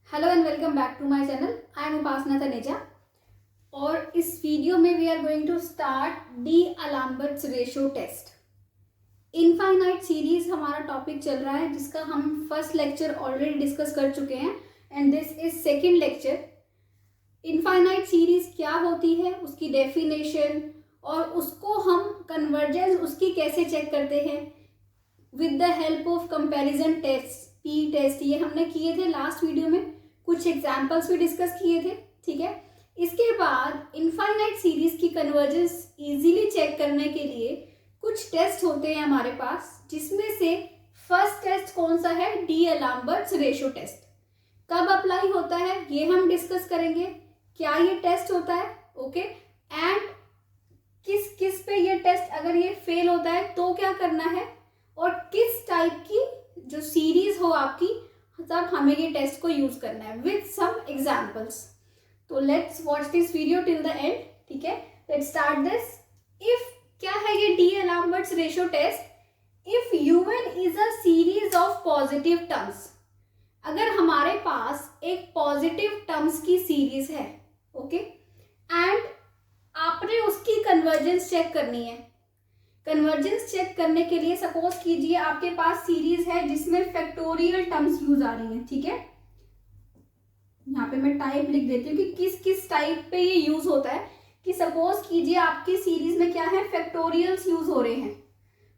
Hello and welcome back to my channel. I am Upasana Taneja और इस video में we are going to start d'Alembert's ratio test. Infinite series हमारा topic चल रहा है जिसका हम फर्स्ट लेक्चर ऑलरेडी डिस्कस कर चुके हैं and this is second lecture. Infinite series क्या होती है, उसकी डेफिनेशन और उसको हम कन्वर्जेंस उसकी कैसे चेक करते हैं with the help of comparison test, P test, ये हमने किए थे लास्ट वीडियो में। कुछ एग्जाम्पल्स भी डिस्कस किए थे, ठीक है। इसके बाद इनफाइनाइट सीरीज की कन्वर्जेंस इजीली चेक करने के लिए कुछ टेस्ट होते हैं हमारे पास, जिसमें से फर्स्ट टेस्ट कौन सा है, डी अलाम्बर्ट्स रेशियो टेस्ट। कब अप्लाई होता है ये हम डिस्कस करेंगे, क्या ये टेस्ट होता है, ओके, एंड किस किस पे ये टेस्ट अगर ये फेल होता है तो क्या करना है, और किस टाइप की जो सीरीज हो आपकी तब हमें ये टेस्ट को यूज करना है विद सम एग्जांपल्स। तो let's watch this video till the end, ठीक है। Let's start this. इफ क्या है ये d'Alembert's ratio test, if U N is a series of positive terms. अगर हमारे पास एक पॉजिटिव टर्म्स की सीरीज है, ओके, एंड आपने उसकी कन्वर्जेंस चेक करनी है। कन्वर्जेंस चेक करने के लिए सपोज कीजिए आपके पास सीरीज है जिसमें फैक्टोरियल टर्म्स यूज आ रही हैं, ठीक है। यहाँ पे मैं टाइप लिख देती हूँ कि किस किस टाइप पे ये यूज होता है। कि सपोज कीजिए आपकी सीरीज में क्या है, फैक्टोरियल्स यूज हो रहे हैं,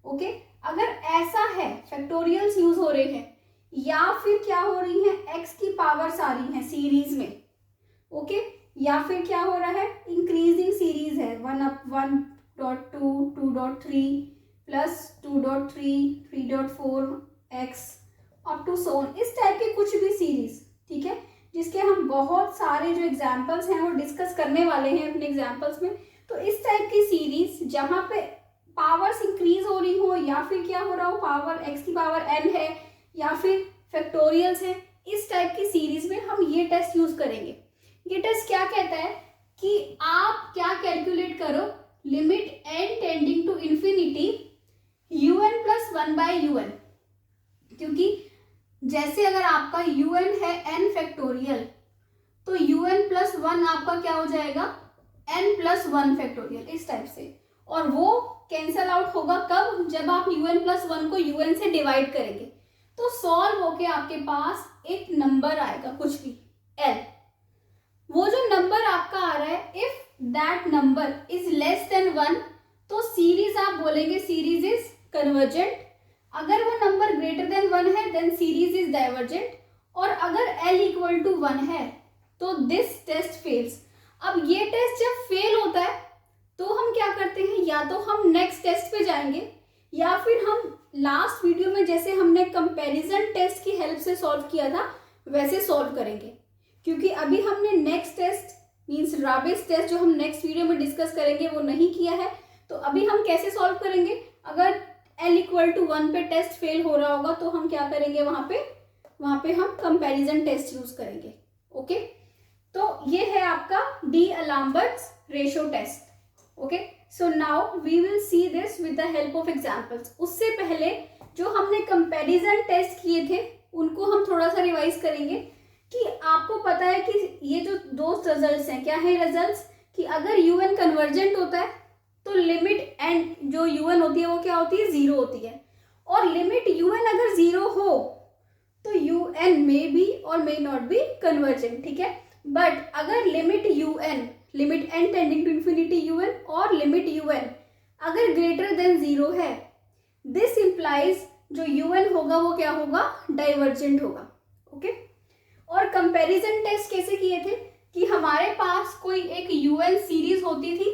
ओके। अगर ऐसा है फैक्टोरियल्स यूज हो रहे हैं या फिर क्या हो रही है, एक्स की पावर्स आ रही हैं सीरीज में, ओके, या फिर क्या हो रहा है, इंक्रीजिंग सीरीज है, 1.2 2.3 plus 2.3 3.4 x up to so on, इस टाइप के कुछ भी सीरीज, ठीक है, जिसके हम बहुत सारे जो एग्जांपल्स हैं वो डिस्कस करने वाले हैं अपने एग्जांपल्स में। तो इस टाइप की सीरीज जहां पे पावर्स इंक्रीज हो रही हो या फिर क्या हो रहा हो, पावर x की पावर n है या फिर फैक्टोरियल्स है, इस टाइप की सीरीज में हम ये टेस्ट यूज करेंगे। ये टेस्ट क्या कहता है कि आप क्या कैलकुलेट करो, limit n tending to infinity un plus 1/un, क्योंकि जैसे अगर आपका un है n फैक्टोरियल तो un प्लस 1 आपका क्या हो जाएगा, n प्लस 1 फैक्टोरियल, इस टाइप से। और वो कैंसल आउट होगा कब, जब आप un प्लस 1 को un से डिवाइड करेंगे तो सॉल्व होके आपके पास एक नंबर आएगा कुछ भी l। वो जो नंबर आपका आ रहा है, if that number is less than 1 तो सीरीज आप बोलेंगे सीरीज इज कन्वर्जेंट। अगर वो नंबर ग्रेटर देन 1 है देन सीरीज इज डाइवर्जेंट, और अगर l इक्वल टू 1 है तो दिस टेस्ट फेल्स। अब ये टेस्ट जब फेल होता है तो हम क्या करते हैं, या तो हम नेक्स्ट टेस्ट पे जाएंगे या फिर हम लास्ट वीडियो में जैसे हमने कंपैरिजन टेस्ट की हेल्प से सॉल्व किया था वैसे सॉल्व करेंगे। क्योंकि अभी हमने नेक्स्ट टेस्ट मीन्स राबिस टेस्ट जो हम नेक्स्ट वीडियो में डिस्कस करेंगे वो नहीं किया है, तो अभी हम कैसे सॉल्व करेंगे। अगर l इक्वल टू 1 पे टेस्ट फेल हो रहा होगा तो हम क्या करेंगे, वहां पे हम कंपैरिजन टेस्ट यूज करेंगे, ओके। तो ये है आपका d'Alembert's ratio test, okay. So now we will see this with the help of examples. उससे पहले जो हमने कंपैरिजन टेस्ट किए थे उनको हम थोड़ा सा रिवाइज करेंगे कि आपको पता है कि ये जो दो रिजल्ट्स हैं, क्या है रिजल्ट्स, कि अगर un कन्वर्जेंट होता है तो लिमिट n जो un होती है वो क्या होती है, 0 होती है, और लिमिट un अगर 0 हो तो un मे बी और मे नॉट बी कन्वर्जेंट, ठीक है। बट अगर limit n tending to infinity un और लिमिट un अगर ग्रेटर देन 0 है, दिस इंप्लाइज जो un होगा वो क्या होगा, डाइवर्जेंट होगा, ओके। और कंपैरिजन टेस्ट कैसे किए थे कि हमारे पास कोई एक un सीरीज होती थी,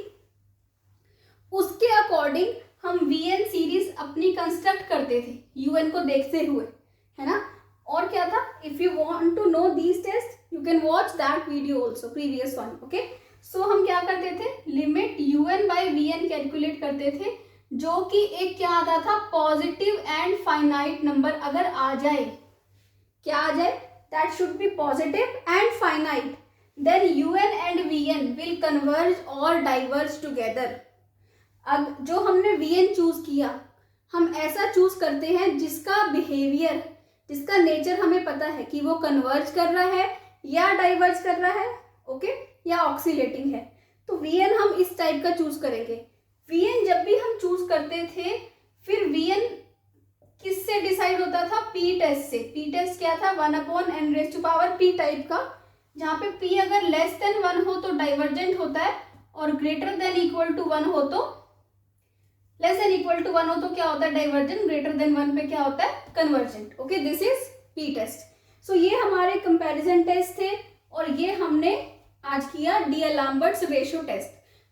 उसके अकॉर्डिंग हम vn सीरीज अपनी कंस्ट्रक्ट करते थे un को देखते हुए, है ना। और क्या था, if you want to know these test you can watch that video also, previous one, okay. So हम क्या करते थे, limit un by vn calculate करते थे, जो कि एक क्या आता था, पॉजिटिव एंड फाइनाइट नंबर अगर आ जाए, क्या आ जाए, that should be positive and finite, then un and vn will converge or diverge together। अब जो हमने vn चूज किया, हम ऐसा चूज करते हैं जिसका बिहेवियर जिसका नेचर हमें पता है कि वो कन्वर्ज कर रहा है या डाइवर्ज कर रहा है, ओके, या ऑक्सीलेटिंग है। तो Vn हम इस टाइप का चूज करेंगे। Vn जब भी हम चूज करते थे, फिर Vn किससे डिसाइड होता था? पी टेस्ट से। पी टेस्ट क्या था? 1/n⁻p टाइप का, जहाँ पे p अगर लेस देन 1 हो तो डाइवर्जेंट होता है, और ग्रेटर देन इक्वल टू 1 हो तो, लेस देन इक्वल टू 1 हो तो क्या होता है? डाइवर्जेंट। ग्रेटर देन 1 पे क्या होता है? Convergent. Okay, this is P test. So ये हमारे कंपैरिजन टेस्ट थे, और ये हमने आज किया डी-अलाम्बर्ट्स रेशियो टेस्ट।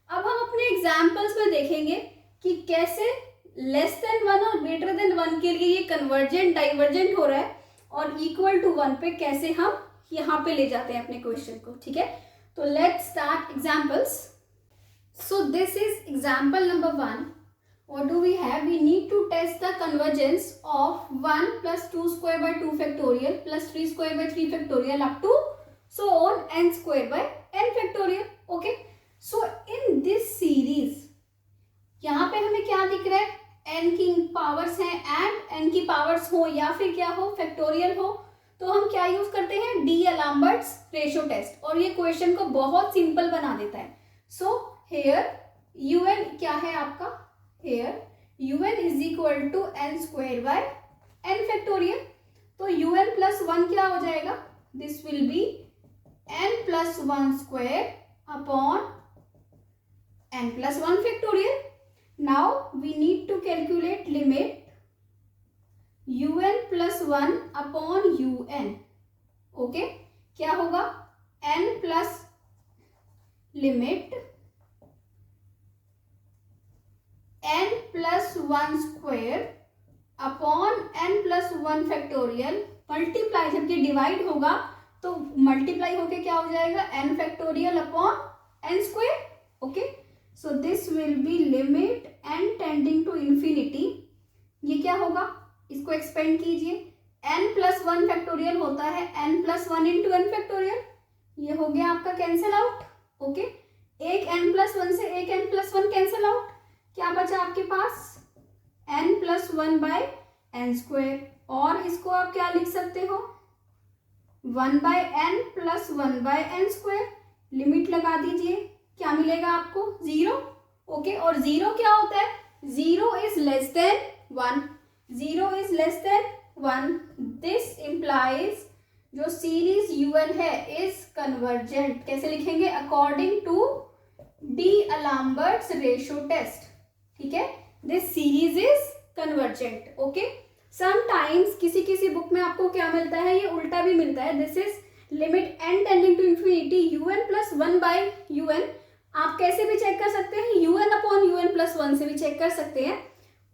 अब हम अपने एग्जाम्पल्स में देखेंगे कि कैसे लेस देन 1 और ग्रेटर देन 1 के लिए ये कन्वर्जेंट डाइवर्जेंट हो रहा है, और इक्वल टू 1 पे कैसे हम यहाँ पे ले जाते हैं अपने क्वेश्चन को। ठीक है, तो let's start examples. So this is example number 1. What do we have? We need to test the convergence of 1 plus 2 square by 2 factorial plus 3 square by 3 factorial up to so on n square by n factorial. Okay, so in this series यहाँ पे हमें क्या दिख रहा है? n की powers हैं, and n की पावर्स हो या फिर क्या हो, फैक्टोरियल हो, तो हम क्या यूज करते हैं? डी-अलाम्बर्ट्स रेशियो टेस्ट, और ये क्वेश्चन को बहुत सिंपल बना देता है। सो हेयर un क्या है आपका? Here un is equal to n square by n factorial. तो un plus 1 क्या हो जाएगा? This will be n plus 1 square upon n plus 1 factorial. Now we need to calculate limit un plus 1 upon un. Okay, क्या होगा? n plus limit n plus 1 square upon n plus 1 factorial, multiply, जब ये divide होगा तो multiply होके क्या हो जाएगा? n factorial upon n square. Okay, so this will be limit n tending to infinity. ये क्या होगा? इसको एक्सपेंड कीजिए. n plus 1 फैक्टोरियल होता है n plus 1 into n factorial. ये हो गया आपका कैंसिल आउट. ओके, एक n plus 1 से एक n plus 1 कैंसिल आउट. क्या बचा आपके पास? n plus 1 by n square, और इसको आप क्या लिख सकते हो? 1 by n plus 1 by n square. Limit लगा दीजिए, क्या मिलेगा आपको? 0. ओके, और 0 क्या होता है? 0 is less than 1. 0 is less than 1. This implies जो सीरीज un है इज कन्वर्जेंट. कैसे लिखेंगे? According to d'Alembert's ratio test. ठीक है, this series is convergent. Okay, sometimes किसी किसी बुक में आपको क्या मिलता है? ये उल्टा भी मिलता है. This is limit n tending to infinity un plus 1 by un. आप कैसे भी चेक कर सकते हैं? un अपॉन un प्लस 1 से भी चेक कर सकते हैं.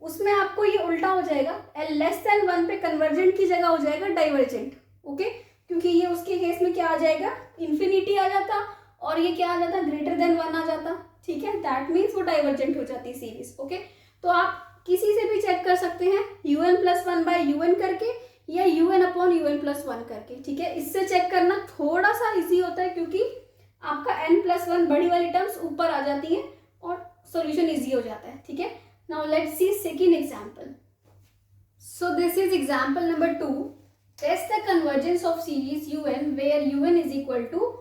उसमें आपको ये उल्टा हो जाएगा. लेस देन 1 पे कन्वर्जेंट की जगह हो जाएगा डाइवर्जेंट. ओके, क्योंकि ये उसके केस में क्या आ जाएगा? इंफिनिटी आ जाता, और ये क्या आ जाता? ग्रेटर देन 1 आ जाता. ठीक है, दैट मीन्स वो डाइवर्जेंट हो जाती है सीरीज. ओके, तो आप किसी से भी चेक कर सकते हैं, un प्लस 1 बाय un करके, या un अपॉन un प्लस 1 करके. ठीक है, इससे चेक करना थोड़ा सा इजी होता है, क्योंकि आपका n प्लस 1 बड़ी वाली टर्म्स ऊपर आ जाती है और सॉल्यूशन इजी हो जाता है. ठीक है, now let's see second example. So this is example number 2. Test the convergence of series un where un is equal to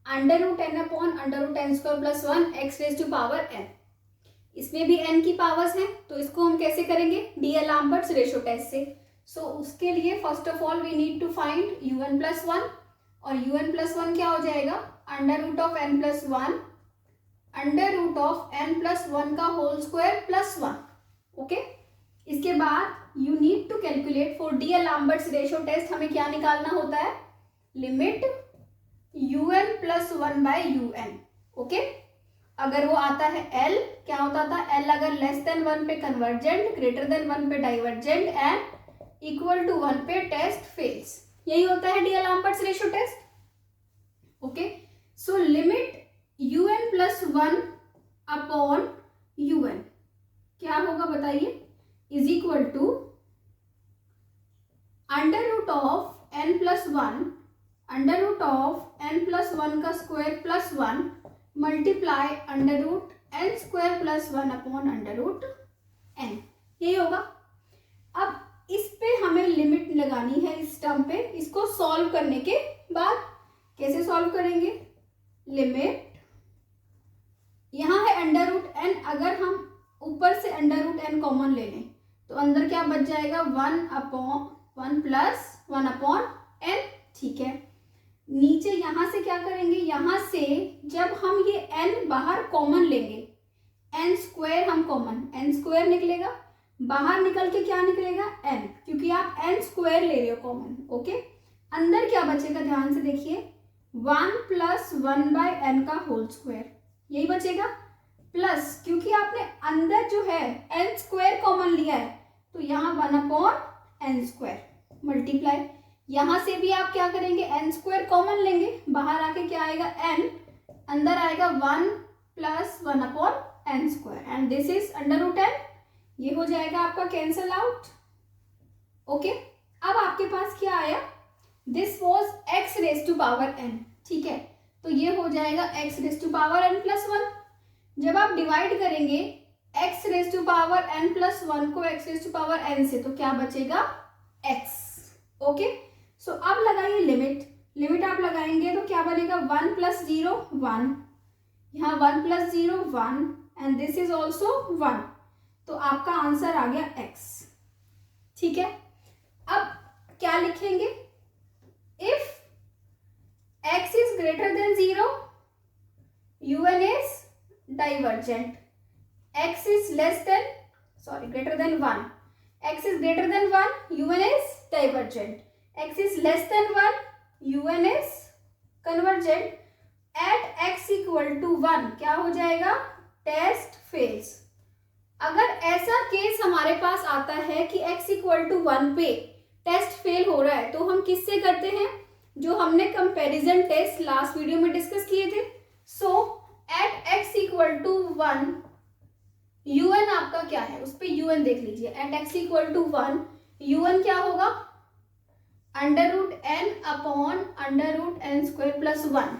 √n upon √n square plus 1 x raise to power n. इसमें भी n की powers हैं, तो इसको हम कैसे करेंगे? डी-अलाम्बर्ट्स ratio test से. सो उसके लिए first of all we need to find un plus 1, और un प्लस 1 क्या हो जाएगा? √n प्लस 1 √n प्लस 1 का होल स्क्वायर प्लस 1. ओके, इसके बाद you need to calculate for d'Alembert's ratio test. हमें क्या निकालना होता है? Limit un plus 1 by un. Okay, अगर वो आता है L, क्या होता था? L अगर लेस देन 1 पे कन्वर्जेंट, ग्रेटर देन 1 पे डाइवर्जेंट, एंड इक्वल टू 1 पे टेस्ट फेल्स. यही होता है d'Alembert's ratio test. Okay, so limit un plus 1 upon un क्या होगा बताइए? Is equal to under of n plus 1 का square plus 1 multiply √n square plus 1 upon √n. यही होगा. अब इस पे हमें लिमिट लगानी है, इस टर्म पे. इसको सॉल्व करने के बाद कैसे करेंगे लिमिट, यहाँ है अंडर रूट एन, अगर हम ऊपर से अंडर रूट एन कॉमन ले लें तो अंदर क्या बच जाएगा 1 प्लस 1 एन। ठीक है, नीचे यहाँ से क्या करेंगे, यहाँ से जब हम ये एन बाहर कॉमन लेंगे, एन स्क्वायर हम कॉमन, एन स्क्वायर निकलेगा, बाहर निकल के क्या निकलेगा एन, क्योंकि आप एन स्क्वायर ले रहे हो कॉमन। ओके, अंदर क्या बचेगा ध्यान से देखिए, 1 प्लस 1/n का होल स्क्वायर, यही बचेगा, प्लस क्योंकि आपने अंदर जो है एन स्क्वायर कॉमन लिया है तो यहाँ 1/n स्क्वायर मल्टीप्लाई, यहाँ से भी आप क्या करेंगे एन स्क्वायर कॉमन लेंगे, बाहर आके क्या आएगा एन, अंदर आएगा 1 plus 1/n square and this is under root n, ये हो जाएगा आपका कैंसल आउट। ओके, अब आपके पास क्या आया, this was x raise to power n। ठीक है, तो ये हो जाएगा x raise to power n plus 1। जब आप डिवाइड करेंगे x raise to power n plus 1 को x raise to power n से तो क्या बचेगा x। ओके, सो अब लगाइए लिमिट, लिमिट आप लगाएंगे तो क्या बनेगा 1 प्लस 0 1, यहाँ 1 plus 0 1 and this is also 1, तो आपका आंसर आ गया x। ठीक है, अब क्या लिखेंगे, if x is greater than 0 un is divergent, x is less than greater than 1, x is greater than 1 un is divergent, x is less than 1 un is convergent, at x equal to 1 क्या हो जाएगा, test fails. अगर ऐसा case हमारे पास आता है कि x equal to 1 पे टेस्ट फेल हो रहा है तो हम किससे करते हैं, जो हमने कंपैरिजन टेस्ट लास्ट वीडियो में डिस्कस किए थे। So at x equal to 1 un आपका क्या है, उस पे un देख लीजिए, at x equal to 1 un क्या होगा, under root n upon under root n square plus 1।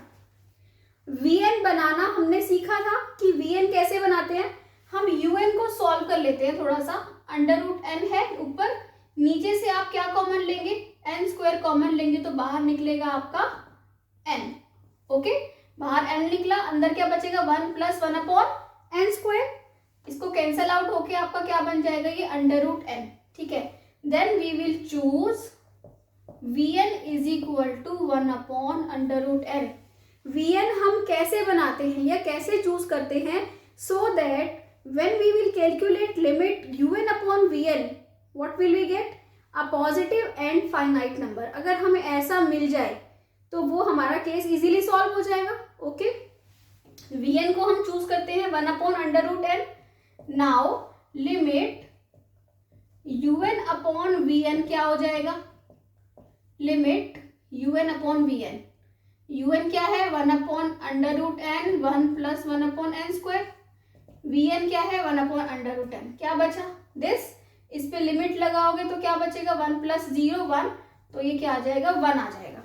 vn बनाना हमने सीखा था कि vn कैसे बनाते हैं, हम un को सॉल्व कर लेते हैं थोड़ा सा, अंडर रूट एन है ऊपर, नीचे से आप क्या कॉमन लेंगे एन स्क्वायर कॉमन लेंगे तो बाहर निकलेगा आपका n। ओके, बाहर n निकला, अंदर क्या बचेगा 1 प्लस 1/n स्क्वायर, इसको कैंसल आउट होके आपका क्या बन जाएगा ये अंडर रूट n। ठीक है, then we will choose vn is equal to 1/√n। vn हम कैसे बनाते हैं या कैसे चूज करते हैं, so that when we will calculate limit un upon vn what will we get, a positive and finite number। अगर हमें ऐसा मिल जाए तो वो हमारा केस इजीली सॉल्व हो जाएगा। ओके, vn को हम चूज करते हैं 1/√n। Now limit un upon vn क्या हो जाएगा, limit un upon vn, un क्या है 1/√n 1 plus 1/n square, vn क्या है 1/√n, क्या बचा दिस, इस पे लिमिट लगाओगे तो क्या बचेगा 1 प्लस 0 1, तो ये क्या आ जाएगा 1 आ जाएगा,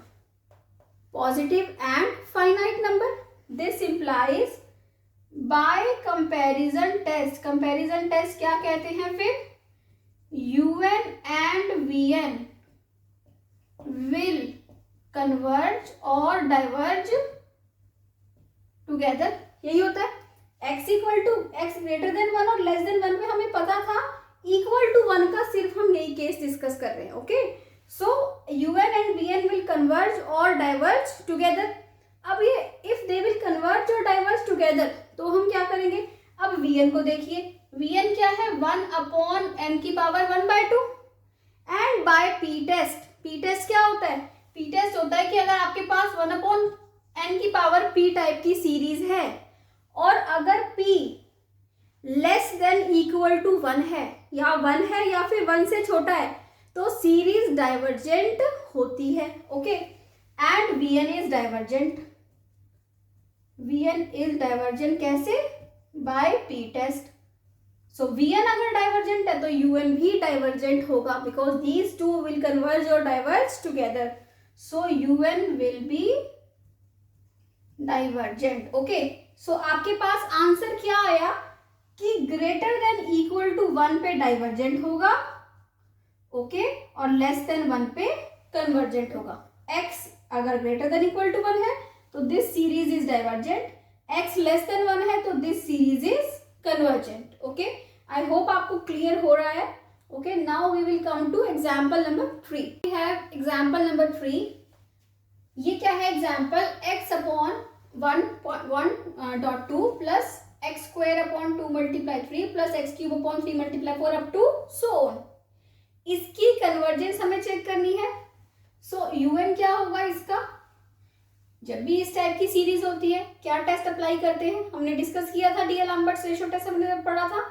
positive and finite number. This implies by comparison test, comparison test क्या कहते हैं फिर, un and vn will converge और diverge together, यही होता है। x equal to x greater than 1 और लेस देन 1 में हमें पता था इक्वल टू 1 का सिर्फ हम यही केस डिस्कस कर रहे हैं। Okay, so un and vn will converge और डाइवर्ज टुगेदर। अब ये इफ दे विल कन्वर्ज और डाइवर्ज टुगेदर तो हम क्या करेंगे, अब vn को देखिए, vn क्या है 1/n की power 1/2 and by p test, p test क्या होता है, p टेस्ट होता है कि अगर आपके पास 1/n की पावर p टाइप की सीरीज है और अगर p less than equal to 1 है या 1 है या फिर 1 से छोटा है तो सीरीज डाइवर्जेंट होती है। Okay, and vn is divergent, vn is divergent कैसे, by p test. So vn अगर डाइवर्जेंट है तो un भी डाइवर्जेंट होगा because these two will converge और diverge together, so un will be divergent. Okay, so आपके पास आंसर क्या आया कि ग्रेटर देन इक्वल टू 1 पे डाइवर्जेंट होगा, ओके, और लेस देन 1 पे कन्वर्जेंट होगा। x अगर ग्रेटर देन इक्वल टू 1 है तो this series is divergent, x less than 1 है तो this series is convergent. Okay, I hope आपको क्लियर हो रहा है। Okay, now we will come to example number 3। We have example number 3। ये क्या है example, x upon 1.2 plus x square upon 2 multiply 3 plus x cube upon 3 multiply 4 up to so on. इसकी convergence हमें check करनी है। सो UN क्या होगा इसका, जब भी इस टाइप की सीरीज होती है क्या टेस्ट अप्लाई करते हैं, हमने डिस्कस किया था डी-एलम्बर्ट्स रेशियो टेस्ट, हमने पढ़ा था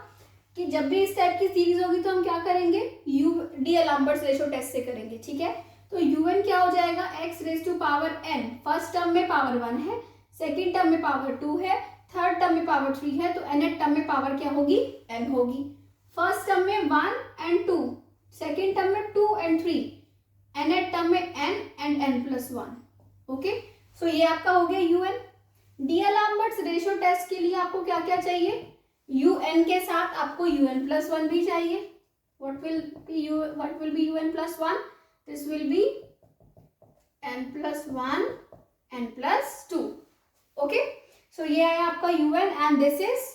कि जब भी इस टाइप की सीरीज होगी तो हम क्या करेंगे, डी-एलम्बर्ट्स रेशियो टेस्ट से करेंगे। ठीक है, तो यूएन क्या हो जाएगा, x raise to power n, first term में पावर 1 है, सेकेंड टर्म में पावर 2 है, थर्ड टर्म में पावर 3 है, तो nth टर्म में पावर क्या होगी, n होगी। फर्स्ट टर्म में 1 and 2, सेकेंड टर्म में 2 and 3, nth टर्म में n and n plus 1। Okay, so ये आपका हो गया यूएन। डी-एलम्बर्ट्स रेशियो टेस्ट के लिए आपको क्या क्या चाहिए, यूएन के साथ आपको यूएन प्लस 1 भी चाहिए। what will be un plus 1, this will be n plus 1 n plus 2। Okay, so ये है आपका un and this is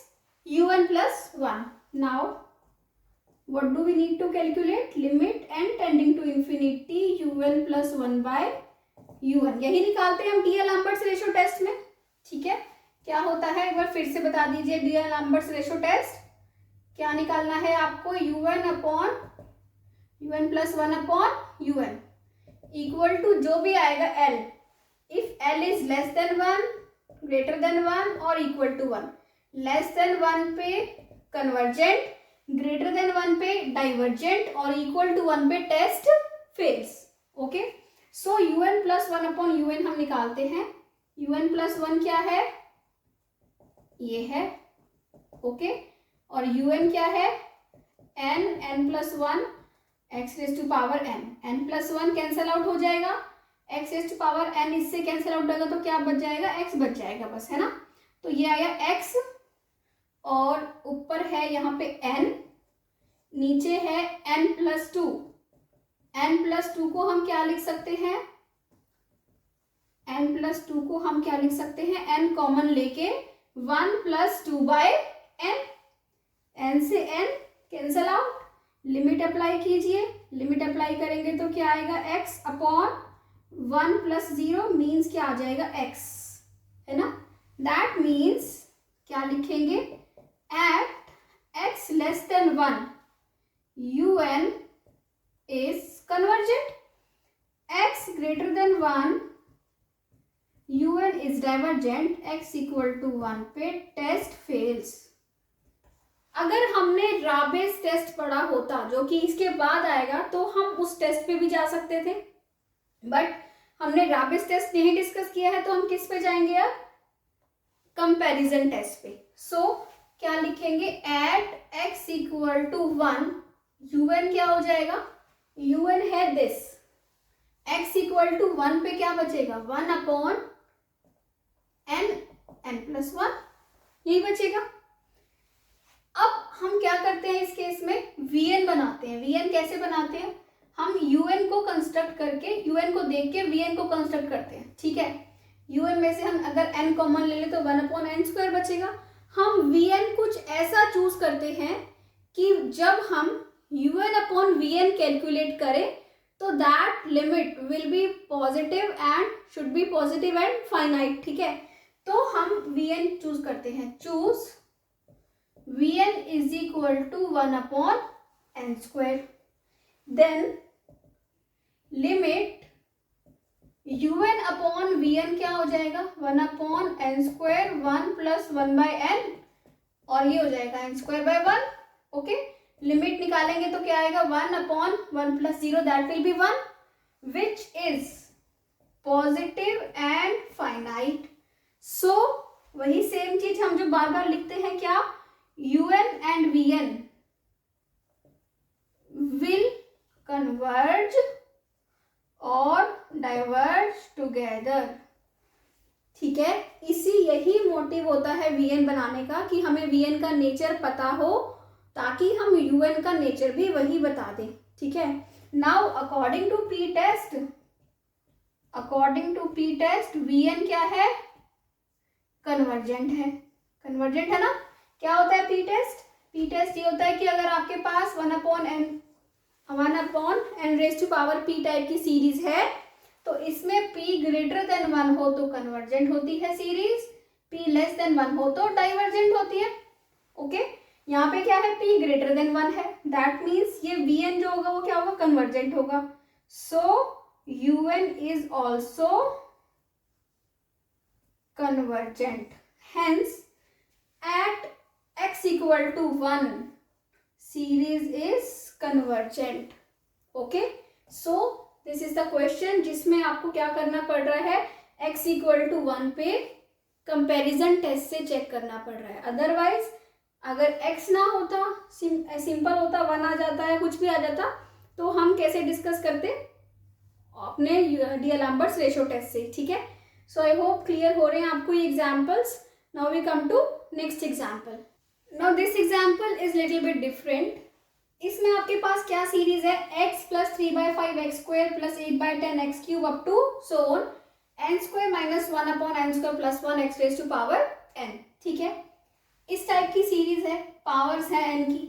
un plus 1। now what do we need to calculate, limit n tending to infinity un plus 1 by un, यही निकालते हैं हम D-d'Alembert's ratio test में। ठीक है, क्या होता है एक बार फिर से बता दीजिए, डी-एलम्बर्ट्स रेशियो टेस्ट क्या निकालना है आपको, un upon un plus 1 upon un equal to जो भी आएगा l, if l is less than 1, greater than 1 और इक्वल टू 1। लेस देन 1 पे कन्वर्जेंट, ग्रेटर देन 1 पे डाइवर्जेंट और इक्वल टू 1 पे टेस्ट फेल्स। ओके, सो un प्लस 1 अपॉन un हम निकालते हैं। un प्लस 1 क्या है, ये है। ओके, और un क्या है, n plus 1 x raise to power n plus 1 cancel out हो जाएगा, x raise to power n इससे कैंसल आउट होगा तो क्या बच जाएगा, x बच जाएगा बस, है ना। तो ये आया x और ऊपर है यहाँ पे n, नीचे है n प्लस 2। n प्लस 2 को हम क्या लिख सकते हैं, n प्लस 2 को हम क्या लिख सकते हैं, n कॉमन लेके 1 प्लस 2 बाय n, n से n cancel out, limit apply कीजिए, लिमिट अप्लाई करेंगे तो क्या आएगा, x अपॉन 1 प्लस 0 मीन्स क्या आ जाएगा, x, है ना। दैट मीन्स क्या लिखेंगे, at x less than 1 un is convergent, x greater than 1 un is divergent, x equal to 1 पे टेस्ट फेल्स। अगर हमने राबेस टेस्ट पढ़ा होता जो कि इसके बाद आएगा तो हम उस टेस्ट पे भी जा सकते थे, बट हमने राबेस टेस्ट नहीं डिस्कस किया है तो हम किस पे जाएंगे अब, कंपैरिजन टेस्ट पे। सो क्या लिखेंगे, at x equal to 1 un क्या हो जाएगा, un है दिस, x इक्वल टू 1 पे क्या बचेगा, 1 अपॉन n प्लस 1, यही बचेगा। अब हम क्या करते हैं इस केस में, vn बनाते हैं। vn कैसे बनाते हैं, हम un को कंस्ट्रक्ट करके, un को देख के vn को कंस्ट्रक्ट करते हैं। ठीक है, un में से हम अगर n कॉमन ले ले तो 1 अपॉन n स्क्वायर बचेगा। हम vn कुछ ऐसा चूज करते हैं कि जब हम un अपॉन vn कैलकुलेट करें तो that limit will be positive and should be positive and finite. ठीक है, तो हम vn चूज करते हैं, choose vn is equal to 1 upon n square, then limit un upon vn क्या हो जाएगा, 1 upon n square 1 plus 1 by n और ये हो जाएगा n square by 1। Okay, limit निकालेंगे तो क्या आएगा, 1 upon 1 plus 0 that will be 1 which is positive and finite. So वही सेम चीज हम जो बार बार लिखते हैं, क्या, un and vn will converge or diverge together। ठीक है, इसी यही मोटिव होता है vn बनाने का कि हमें vn का नेचर पता हो ताकि हम un का नेचर भी वही बता दें। ठीक है, now according to p test according to P test Vn क्या है, कन्वर्जेंट है, कन्वर्जेंट है ना। क्या होता है पी टेस्ट, पी टेस्ट ये होता है कि अगर आपके पास 1/n p टाइप की सीरीज है तो इसमें p ग्रेटर देन 1 हो तो कन्वर्जेंट होती है सीरीज, p लेस देन 1 हो तो डाइवर्जेंट होती है। ओके, यहाँ पे क्या है, p ग्रेटर देन 1 है, दैट मीन्स ये Vn जो होगा वो क्या होगा, कन्वर्जेंट होगा। सो Un is also convergent, hence at x equal to 1 series is convergent. Okay, so this is the question जिसमें आपको क्या करना पड़ रहा है, x equal to 1 पे कंपैरिजन टेस्ट से चेक करना पड़ रहा है। अदरवाइज अगर x ना होता, सिंपल होता, 1 आ जाता है, कुछ भी आ जाता, तो हम कैसे डिस्कस करते अपने डी-एलम्बर्ट्स रेशियो टेस्ट से। ठीक है, सो आई होप क्लियर हो रहे हैं आपको ये examples. Now we come to next example. Now this example is little bit different. इसमें आपके पास क्या सीरीज है, x plus 3/5x² plus 8/10x³ up to so on n² minus 1/n² plus 1 x raise to power n। ठीक है, इस type की series है, पावर्स है n की,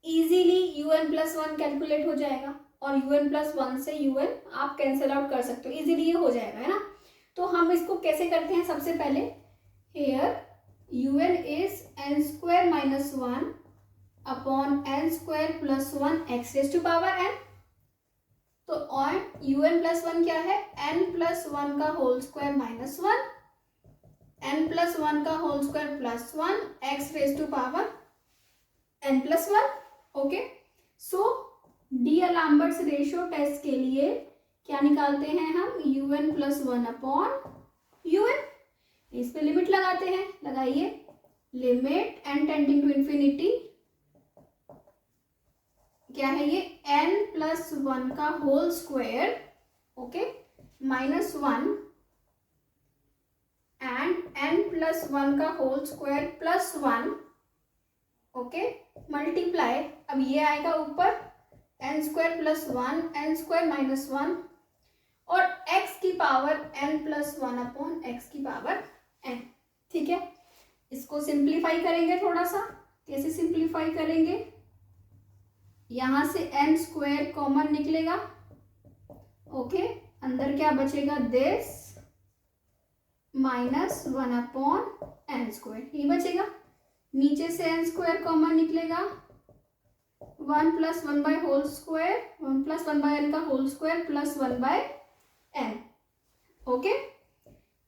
इजीली un प्लस 1 कैलकुलेट हो जाएगा और un प्लस 1 से un आप कैंसिल आउट कर सकते हो, इजीली ये हो जाएगा, है ना। तो हम इसको कैसे करते हैं, सबसे पहले here un is n² minus 1 upon n² plus 1 x raise to power n। तो ऑन un प्लस 1 क्या है, n प्लस 1 का whole square minus 1, n plus 1 का whole square plus 1 x raise to power n plus 1। Okay, so D'Alembert's ratio test के लिए क्या निकालते हैं हम, un प्लस 1 अपॉन un, इस पे लिमिट लगाते हैं, लगाइए, limit n tending to infinity, क्या है ये, n प्लस 1 का whole square, okay, minus 1 and n plus 1 का whole square plus 1, okay, multiply, अब ये आएगा ऊपर n² प्लस 1 n² माइनस 1 और x की power n plus 1 upon x की पावर n। ठीक है, इसको सिंप्लीफाई करेंगे थोड़ा सा, कैसे सिंप्लीफाई करेंगे, यहां से n² कॉमन निकलेगा, ओके, अंदर क्या बचेगा, दिस माइनस 1 अपॉन n², ये बचेगा, नीचे से n² कॉमन निकलेगा, 1 plus 1 by whole square, 1 plus 1 by n का whole square plus 1 by n। Okay,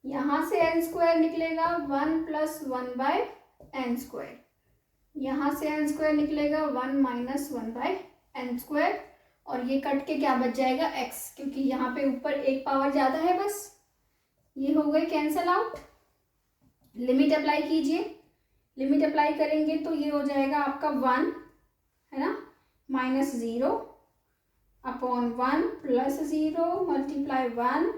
यहां से n² निकलेगा 1 प्लस 1 बाय n², यहां से n² निकलेगा 1 माइनस 1 बाय n², और ये कट के क्या बच जाएगा, x, क्योंकि यहाँ पे ऊपर एक पावर ज्यादा है, बस ये हो गए कैंसल आउट। लिमिट अप्लाई कीजिए, लिमिट अप्लाई करेंगे तो ये हो जाएगा आपका 1, है ना, minus 0 upon 1 plus 0 multiply 1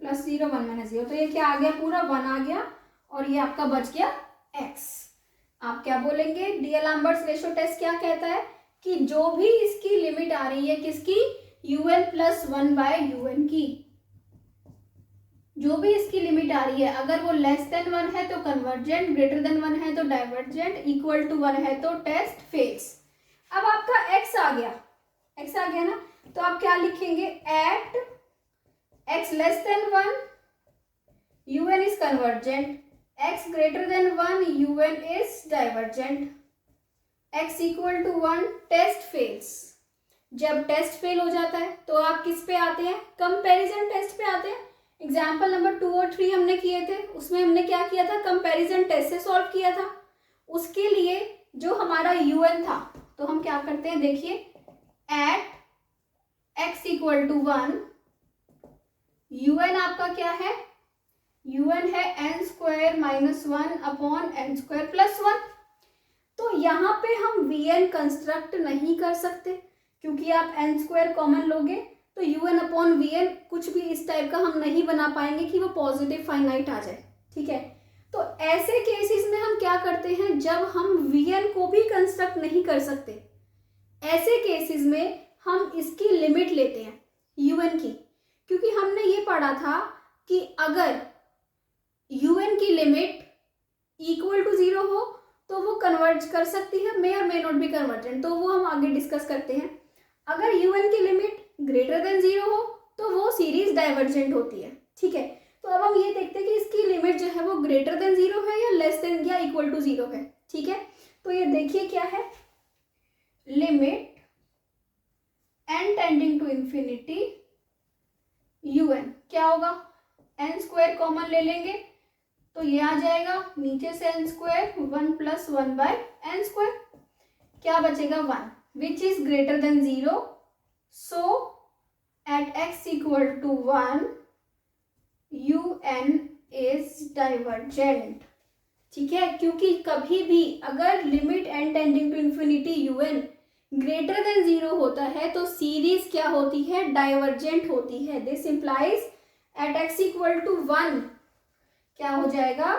plus 0 1 minus 0, तो ये क्या आ गया, पूरा 1 आ गया और ये आपका बच गया x। आप क्या बोलेंगे, डी-एलम्बर्ट्स रेशियो टेस्ट क्या कहता है कि जो भी इसकी लिमिट आ रही है किसकी, un प्लस 1 बाय un की, जो भी इसकी लिमिट आ रही है, अगर वो लेस देन 1 है तो कन्वर्जेंट, ग्रेटर देन 1 है तो डाइवर्जेंट, इक्वल टू 1 है तो टेस्ट फेल्स। अब आपका x आ गया, x आ गया ना, तो आप क्या लिखेंगे, at x less than 1 un is convergent, x greater than 1 un is divergent, x equal to 1 test fails. जब टेस्ट फेल हो जाता है तो आप किस पे आते हैं, कंपैरिजन टेस्ट पे आते हैं। एग्जाम्पल नंबर 2 और 3 हमने किए थे, उसमें हमने क्या किया था, कंपैरिजन टेस्ट से सॉल्व किया था। उसके लिए जो हमारा un था, तो हम क्या करते हैं, देखिए, at x equal to 1 un आपका क्या है, un है n² minus 1 upon n² plus 1। तो यहाँ पे हम vn कंस्ट्रक्ट नहीं कर सकते, क्योंकि आप n² कॉमन लोगे तो un अपॉन vn कुछ भी इस टाइप का हम नहीं बना पाएंगे कि वो पॉजिटिव फाइनाइट आ जाए। ठीक है, तो ऐसे केसेस में हम क्या करते हैं, जब हम vn को भी कंस्ट्रक्ट नहीं कर सकते, ऐसे केसेस में हम इसकी लिमिट लेते हैं un की, क्योंकि हमने ये पढ़ा था कि अगर un की लिमिट इक्वल टू 0 हो तो वो कन्वर्ज कर सकती है, मे और मे नॉट बी कन्वर्जेंट, तो वो हम आगे डिस्कस करते हैं। अगर un की लिमिट ग्रेटर देन 0 हो तो वो सीरीज डाइवर्जेंट होती है। ठीक है, तो अब हम ये देखते हैं कि इसकी लिमिट जो है वो ग्रेटर देन 0 है या लेस देन या इक्वल टू 0 है। ठीक है, तो ये देखिए क्या है, limit n tending to infinity un क्या होगा, n स्क्वायर कॉमन ले लेंगे तो ये आ जाएगा, नीचे से n square 1 plus 1 by n square, क्या बचेगा 1, which is greater than 0, so at x equal to 1 un is divergent. ठीक है, क्योंकि कभी भी अगर limit n tending to infinity un greater than 0 होता है तो सीरीज क्या होती है, डाइवर्जेंट होती है। This implies at x equal to 1 क्या हो जाएगा,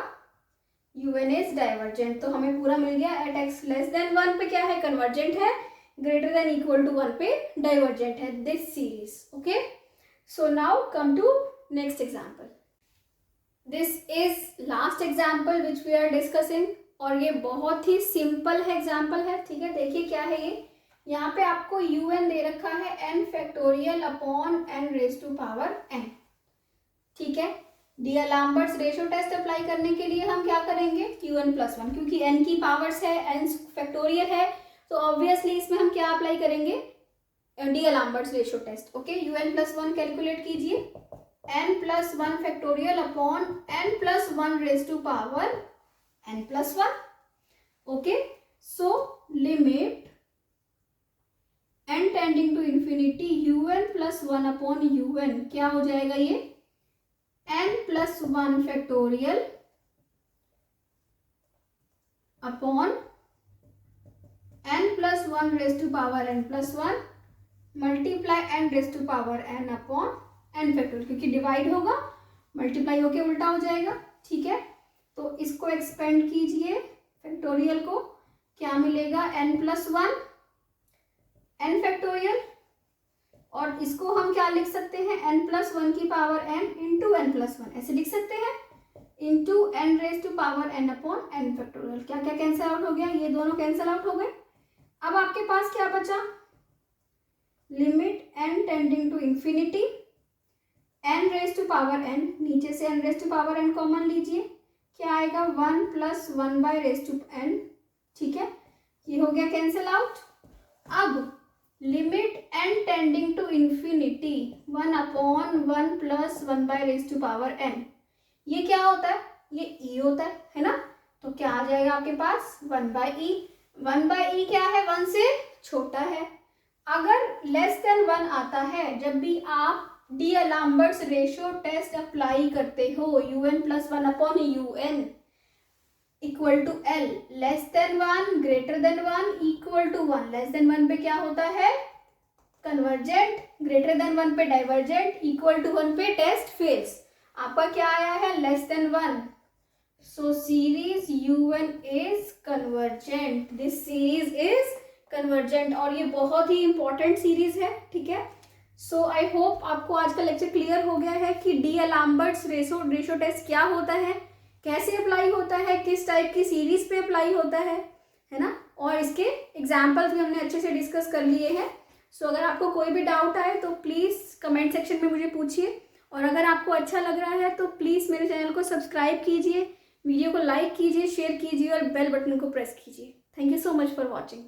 un इज डाइवर्जेंट। तो हमें पूरा मिल गया, एट x लेस देन 1 पे क्या है, कन्वर्जेंट है, ग्रेटर देन इक्वल टू 1 पे डाइवर्जेंट है this series. Okay, so now come to next example. This is last example which we are discussing, और ये बहुत ही सिंपल है एग्जाम्पल है। ठीक है, देखिए क्या है ये, यहाँ पे आपको un दे रखा है n factorial upon n raise to power n। ठीक है, डिअलेम्बर्ट्स रेशियो टेस्ट अप्लाई करने के लिए हम क्या करेंगे, un प्लस 1, क्योंकि n की पावर्स है, n फैक्टोरियल है, तो ऑब्वियसली इसमें हम क्या अप्लाई करेंगे, d'Alembert's ratio test. Okay, un plus 1 calculate कीजिए, n plus 1 factorial upon n plus 1 raise to power n plus 1। Okay, so limit n tending to infinity un plus 1 upon un क्या हो जाएगा, ये n plus 1 factorial upon n plus 1 raise to power n plus 1 multiply n raise to power n upon n factorial, क्योंकि divide होगा multiply होके उल्टा हो जाएगा। ठीक है, तो इसको एक्सपेंड कीजिए फैक्टोरियल को, क्या मिलेगा, n प्लस 1 n फैक्टोरियल, और इसको हम क्या लिख सकते हैं, n प्लस 1 की power n into n plus 1 ऐसे लिख सकते हैं, into n raise to power n upon n factorial. क्या क्या कैंसिल आउट हो गया, ये दोनों कैंसिल आउट हो गए। अब आपके पास क्या बचा, limit n tending to infinity n raise to power n, नीचे से n raise to power n common लीजिए, क्या आएगा 1 plus 1 by raise to n। ठीक है, ये हो गया कैंसिल आउट। अब limit n tending to infinity 1 upon 1 plus 1 by raise to power n, ये क्या होता है, ये e होता है ना, तो क्या आ जाएगा आपके पास 1 बाय ई। 1 बाय ई क्या है, 1 से छोटा है। अगर लेस देन 1 आता है, जब भी आप डिअलेम्बर्ट्स रेशियो टेस्ट अप्लाई करते हो, un plus 1 upon un equal to l, less than 1 greater than 1 equal to 1, less than 1 पे क्या होता है, कन्वर्जेंट, ग्रेटर देन 1 पे डाइवर्जेंट, इक्वल टू 1 पे टेस्ट फेल्स। आपका क्या आया है, less than 1, so series un is convergent, this series is convergent, और ये बहुत ही इंपॉर्टेंट सीरीज है। ठीक है, सो आई होप आपको आज का लेक्चर क्लियर हो गया है कि डिअलेम्बर्ट्स रेशियो टेस्ट क्या होता है, कैसे अप्लाई होता है, किस टाइप की सीरीज पे अप्लाई होता है ना, और इसके एग्जाम्पल्स भी हमने अच्छे से डिस्कस कर लिए हैं। सो अगर आपको कोई भी डाउट आए तो प्लीज़ कमेंट सेक्शन में मुझे पूछिए, और अगर आपको अच्छा लग रहा है तो प्लीज़ मेरे चैनल को सब्सक्राइब कीजिए, वीडियो को लाइक कीजिए, शेयर कीजिए और बेल बटन को प्रेस कीजिए। Thank you so much for watching.